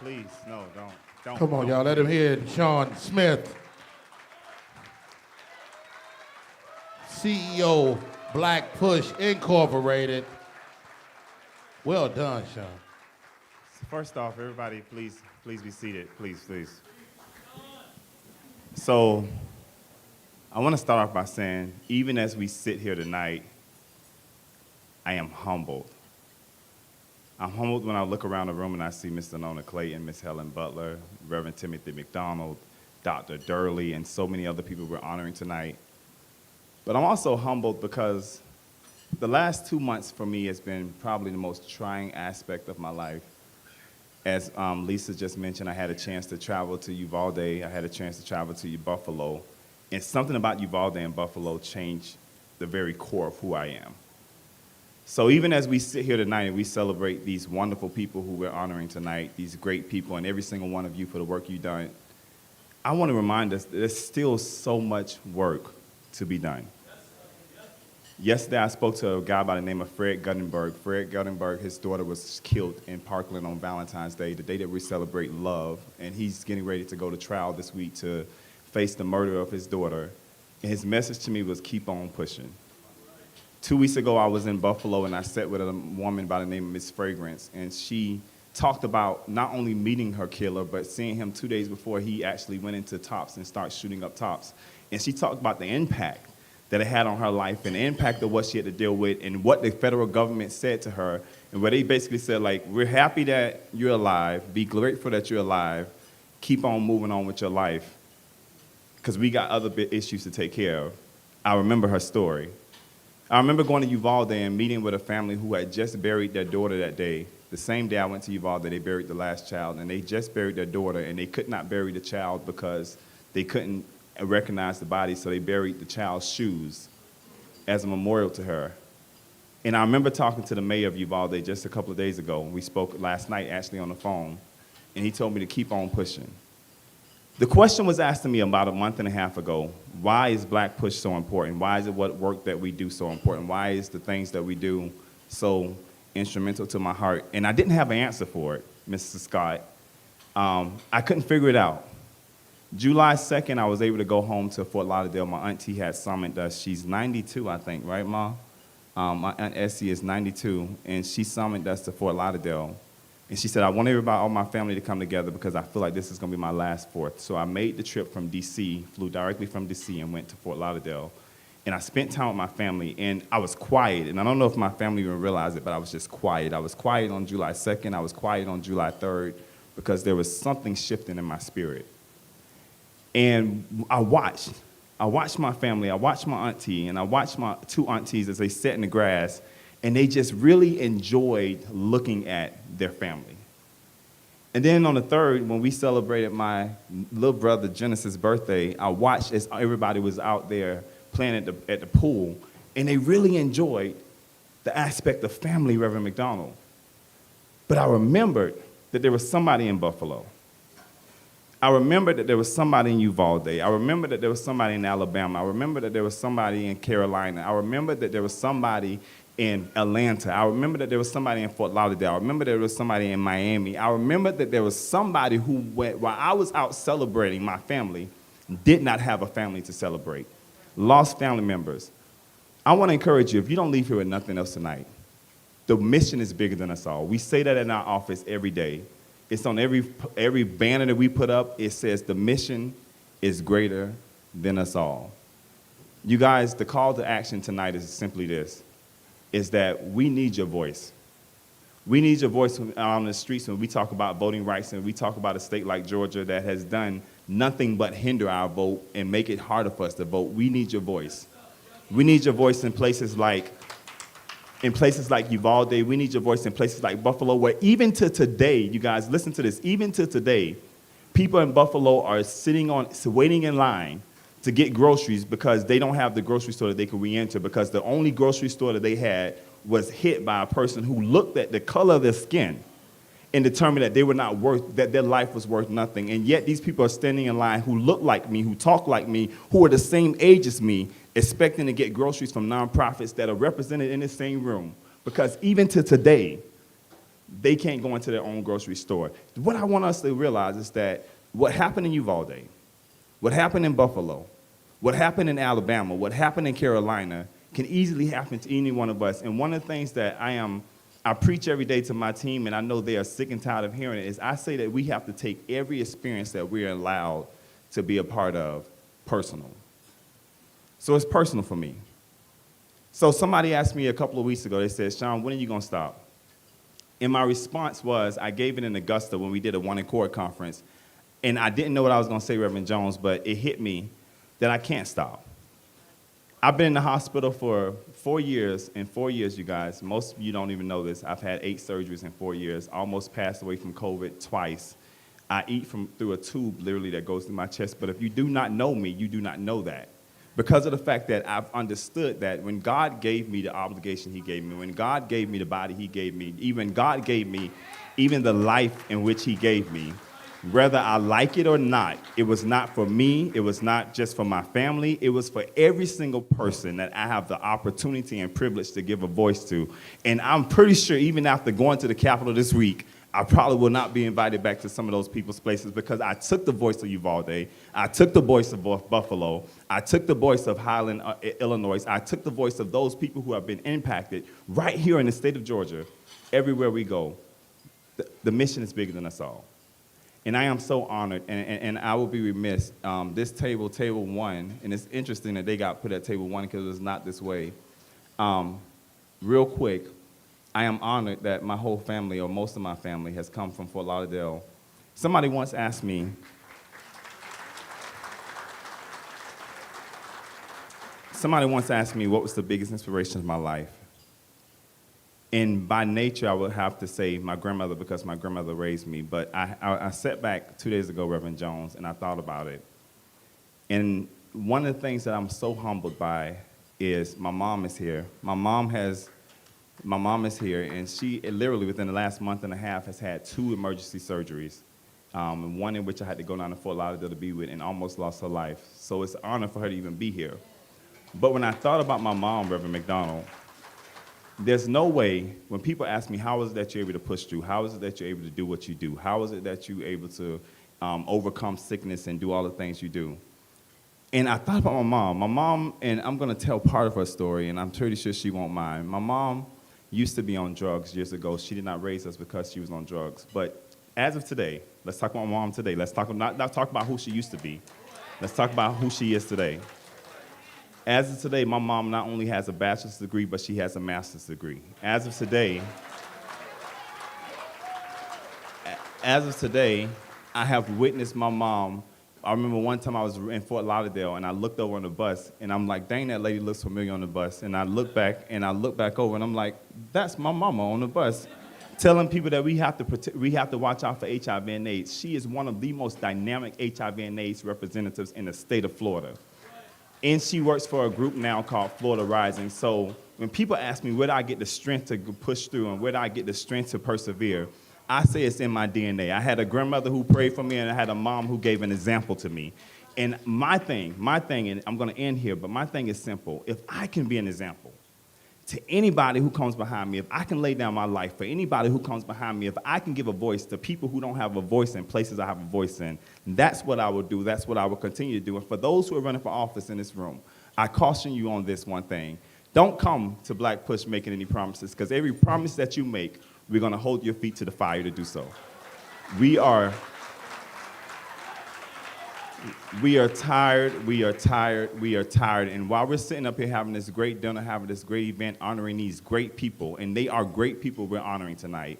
Please, no, don't. Come on, y'all, let him hear it. Shaun Smith, CEO, Black Push Incorporated. Well done, Shaun. First off, everybody, please be seated. Please. So, I want to start off by saying, even as we sit here tonight, I am humbled. I'm humbled when I look around the room and I see Mr. Nona Clayton, Miss Helen Butler, Reverend Timothy McDonald, Dr. Durley, and so many other people we're honoring tonight. But I'm also humbled because the last 2 months for me has been probably the most trying aspect of my life. As Lisa just mentioned, I had a chance to travel to Uvalde. I had a chance to travel to Buffalo. And something about Uvalde and Buffalo changed the very core of who I am. So even as we sit here tonight and we celebrate these wonderful people who we're honoring tonight, these great people, and every single one of you for the work you've done, I want to remind us that there's still so much work to be done. Yesterday, I spoke to a guy by the name of Fred Guttenberg. Fred Guttenberg, his daughter was killed in Parkland on Valentine's Day, the day that we celebrate love, and he's getting ready to go to trial this week to face the murder of his daughter. And his message to me was, keep on pushing. 2 weeks ago, I was in Buffalo, and I sat with a woman by the name of Miss Fragrance, and she talked about not only meeting her killer, but seeing him 2 days before he actually went into Tops and started shooting up Tops. And she talked about the impact that it had on her life and the impact of what she had to deal with and what the federal government said to her, and where they basically said, like, we're happy that you're alive, be grateful that you're alive, keep on moving on with your life, because we got other big issues to take care of. I remember her story. I remember going to Uvalde and meeting with a family who had just buried their daughter that day. The same day I went to Uvalde, they buried the last child, and they just buried their daughter, and they could not bury the child because they couldn't recognize the body, so they buried the child's shoes as a memorial to her. And I remember talking to the mayor of Uvalde just a couple of days ago. We spoke last night, actually, on the phone, and he told me to keep on pushing. The question was asked to me about a month and a half ago, why is Black Push so important? Why is it what work that we do so important? Why is the things that we do so instrumental to my heart? And I didn't have an answer for it, Mrs. Scott. I couldn't figure it out. July 2nd, I was able to go home to Fort Lauderdale. My auntie had summoned us. She's 92, I think, right, Ma? My Aunt Essie is 92, and she summoned us to Fort Lauderdale. And she said, I want everybody, all my family to come together because I feel like this is going to be my last Fourth. So I made the trip from D.C., flew directly from D.C. and went to Fort Lauderdale. And I spent time with my family, and I was quiet. And I don't know if my family even realized it, but I was just quiet. I was quiet on July 2nd. I was quiet on July 3rd because there was something shifting in my spirit. And I watched my family, I watched my auntie, and I watched my two aunties as they sat in the grass, and they just really enjoyed looking at their family. And then on the 3rd, when we celebrated my little brother Genesis' birthday, I watched as everybody was out there playing at the pool, and they really enjoyed the aspect of family, Reverend McDonald. But I remembered that there was somebody in Buffalo. I remember that there was somebody in Uvalde. I remember that there was somebody in Alabama. I remember that there was somebody in Carolina. I remember that there was somebody in Atlanta. I remember that there was somebody in Fort Lauderdale. I remember there was somebody in Miami. I remember that there was somebody who, while I was out celebrating my family, did not have a family to celebrate. Lost family members. I want to encourage you, if you don't leave here with nothing else tonight, the mission is bigger than us all. We say that in our office every day. It's on every banner that we put up. It says the mission is greater than us all. You guys, the call to action tonight is simply this, is that we need your voice. We need your voice on the streets when we talk about voting rights and we talk about a state like Georgia that has done nothing but hinder our vote and make it harder for us to vote. We need your voice. We need your voice in places like Uvalde. We need your voice in places like Buffalo, where even to today, you guys, listen to this, even to today, people in Buffalo are waiting in line to get groceries because they don't have the grocery store that they could re-enter because the only grocery store that they had was hit by a person who looked at the color of their skin and determined that they were not worth, that their life was worth nothing. And yet these people are standing in line who look like me, who talk like me, who are the same age as me, expecting to get groceries from nonprofits that are represented in the same room. Because even to today, they can't go into their own grocery store. What I want us to realize is that what happened in Uvalde, what happened in Buffalo, what happened in Alabama, what happened in Carolina can easily happen to any one of us. And one of the things that I preach every day to my team, and I know they are sick and tired of hearing it, is I say that we have to take every experience that we are allowed to be a part of personal. So it's personal for me. So somebody asked me a couple of weeks ago, they said, Shaun, when are you going to stop? And my response was, I gave it in Augusta when we did a One Accord conference. And I didn't know what I was going to say, Reverend Jones, but it hit me that I can't stop. I've been in the hospital for 4 years. In 4 years, you guys, most of you don't even know this. I've had 8 surgeries in 4 years, almost passed away from COVID twice. I eat through a tube, literally, that goes through my chest. But if you do not know me, you do not know that. Because of the fact that I've understood that when God gave me the obligation he gave me, when God gave me the body he gave me, even God gave me even the life in which he gave me, whether I like it or not, it was not for me, it was not just for my family, it was for every single person that I have the opportunity and privilege to give a voice to. And I'm pretty sure even after going to the Capitol this week, I probably will not be invited back to some of those people's places because I took the voice of Uvalde, I took the voice of Buffalo, I took the voice of Highland, Illinois, I took the voice of those people who have been impacted right here in the state of Georgia. Everywhere we go, the mission is bigger than us all. And I am so honored, and I will be remiss. This table 1, and it's interesting that they got put at table 1 because it was not this way. Real quick, I am honored that my whole family, or most of my family, has come from Fort Lauderdale. Somebody once asked me, what was the biggest inspiration of my life. And by nature, I would have to say my grandmother because my grandmother raised me. But I sat back 2 days ago, Reverend Jones, and I thought about it. And one of the things that I'm so humbled by is my mom is here. My mom is here, and she literally within the last month and a half has had 2 emergency surgeries, one in which I had to go down to Fort Lauderdale to be with and almost lost her life. So it's an honor for her to even be here. But when I thought about my mom, Reverend McDonald, there's no way, when people ask me, how is it that you're able to push through? How is it that you're able to do what you do? How is it that you're able to overcome sickness and do all the things you do? And I thought about my mom. My mom, and I'm going to tell part of her story, and I'm pretty sure she won't mind. My mom used to be on drugs years ago. She did not raise us because she was on drugs. But as of today, let's talk about my mom today. Let's talk not talk about who she used to be. Let's talk about who she is today. As of today, my mom not only has a bachelor's degree, but she has a master's degree. As of today, I have witnessed my mom. I remember one time I was in Fort Lauderdale, and I looked over on the bus, and I'm like, dang, that lady looks familiar on the bus. And I look back over, and I'm like, that's my mama on the bus, telling people that we have to watch out for HIV and AIDS. She is one of the most dynamic HIV and AIDS representatives in the state of Florida. And she works for a group now called Florida Rising. So when people ask me where do I get the strength to push through and where do I get the strength to persevere, I say it's in my DNA. I had a grandmother who prayed for me, and I had a mom who gave an example to me. And my thing, and I'm going to end here, but my thing is simple. If I can be an example to anybody who comes behind me, if I can lay down my life for anybody who comes behind me, if I can give a voice to people who don't have a voice in places I have a voice in, that's what I will do. That's what I will continue to do. And for those who are running for office in this room, I caution you on this one thing. Don't come to Black Push making any promises, because every promise that you make, we're going to hold your feet to the fire to do so. We are tired, and while we're sitting up here having this great dinner, having this great event, honoring these great people, and they are great people we're honoring tonight,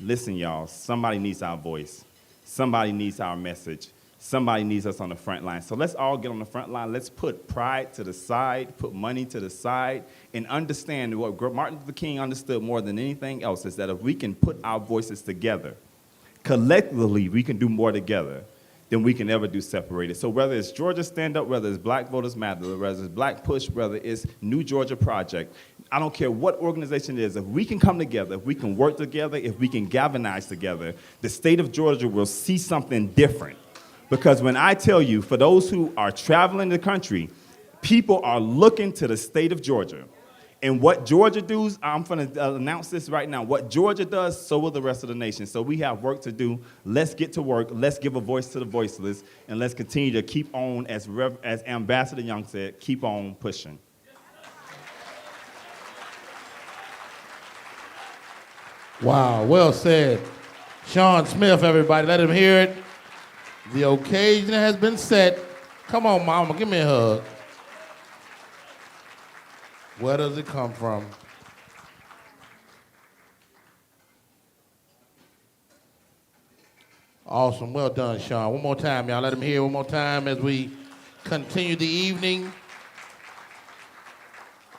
listen, y'all, somebody needs our voice. Somebody needs our message. Somebody needs us on the front line. So let's all get on the front line. Let's put pride to the side, put money to the side, and understand what Martin Luther King understood more than anything else is that if we can put our voices together, collectively we can do more together than we can ever do separated. So whether it's Georgia Stand Up, whether it's Black Voters Matter, whether it's Black Push, whether it's New Georgia Project, I don't care what organization it is, if we can come together, if we can work together, if we can galvanize together, the state of Georgia will see something different. Because when I tell you, for those who are traveling the country, people are looking to the state of Georgia. And what Georgia does, I'm going to announce this right now. What Georgia does, so will the rest of the nation. So we have work to do. Let's get to work. Let's give a voice to the voiceless. And let's continue to keep on, as Ambassador Young said, keep on pushing. Wow, well said. Shaun Smith, everybody, let him hear it. The occasion has been set. Come on, mama, give me a hug. Where does it come from? Awesome, well done, Shaun. One more time, y'all. Let him hear one more time as we continue the evening.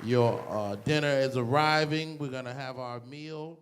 Your dinner is arriving. We're gonna have our meal.